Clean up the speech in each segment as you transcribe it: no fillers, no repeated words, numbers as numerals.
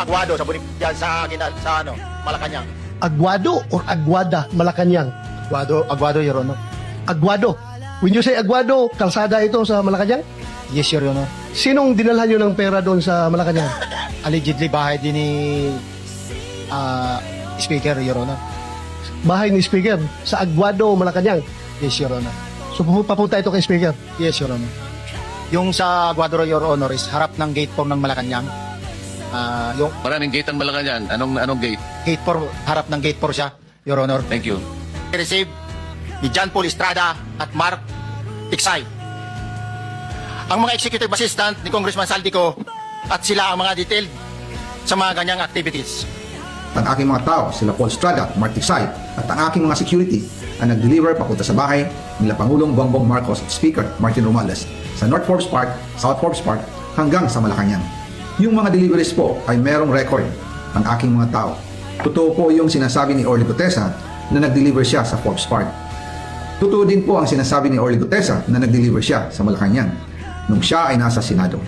Aguado sa diyan sa ano, Malacanang. Aguado or Aguada, Malacanang? Aguado, Your Honor. Aguado. When you say Aguado, kalsada ito sa Malacanang? Yes, Your Honor. Sinong dinalhan nyo ng pera doon sa Malacanang? Allegedly, bahay din ni Speaker, Your Honor. Bahay ni Speaker sa Aguado, Malacanang. Yes, Your Honor. So papunta ito kay Speaker. Yes, Your Honor. Yung sa Aguado, Your Honor, is harap ng gate 4 ng Malacanang. Yung Maraming gate ang Malacanang. Anong gate? gate 4, harap ng gate 4 siya, Your Honor. Thank you. Receive ni John Paul Estrada at Mark Tiksay. Ang mga executive assistant ni Congressman Saldico at sila ang mga detailed sa mga ganyang activities. Ang aking mga tao, sila Paul Estrada, Mark Tiksay, at ang aking mga security ang nag-deliver papunta sa bahay nila Pangulong Bongbong Marcos at Speaker Martin Romualdez sa North Forbes Park, South Forbes Park hanggang sa Malacanang. Yung mga deliveries po ay merong record ang aking mga tao. Totoo po yung sinasabi ni Orly Gutesa na nag-deliver siya sa Forbes Park. Totoo din po ang sinasabi ni Orly Gutesa na nag-deliver siya sa Malacanang nung siya ay nasa Senado.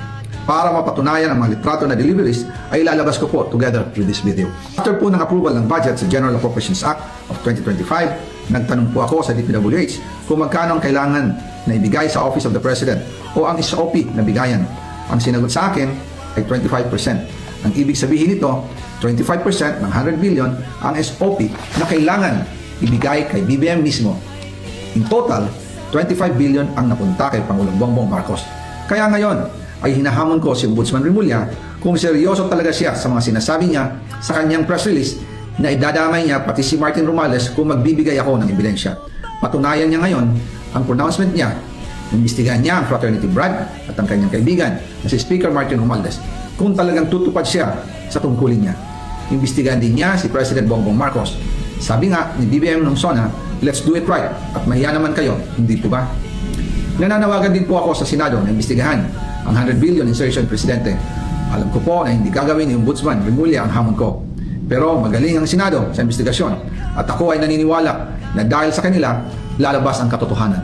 Para mapatunayan ang mga litrato na deliveries ay ilalabas ko po together with this video. After po ng approval ng budget sa General Appropriations Act of 2025, nagtanong po ako sa DPWH kung magkano ang kailangan na ibigay sa Office of the President o ang SOP na bigayan. Ang sinagot sa akin ay 25%. Ang ibig sabihin nito, 25% ng 100 billion ang SOP na kailangan ibigay kay BBM mismo. In total, 25 billion ang napunta kay Pangulong Bongbong Marcos. Kaya ngayon ay hinahamon ko si Ombudsman Remulla kung seryoso talaga siya sa mga sinasabi niya sa kanyang press release na idadamay niya pati si Martin Romualdez kung magbibigay ako ng ebidensya. Patunayan niya ngayon ang pronouncement niya. Imbestigahan niya ang fraternity Brad at ang kanyang kaibigan na si Speaker Martin Romualdez kung talagang tutupad siya sa tungkulin niya. Imbestigahan din niya si President Bongbong Marcos. Sabi nga ni BBM nung SONA, let's do it right at mahiya naman kayo, hindi po ba? Nananawagan din po ako sa Senado na imbestigahan ang 100 billion insertion Presidente. Alam ko po na hindi gagawin ni Ombudsman Remulla ang hamon ko. Pero magaling ang Senado sa investigasyon at ako ay naniniwala na dahil sa kanila, lalabas ang katotohanan.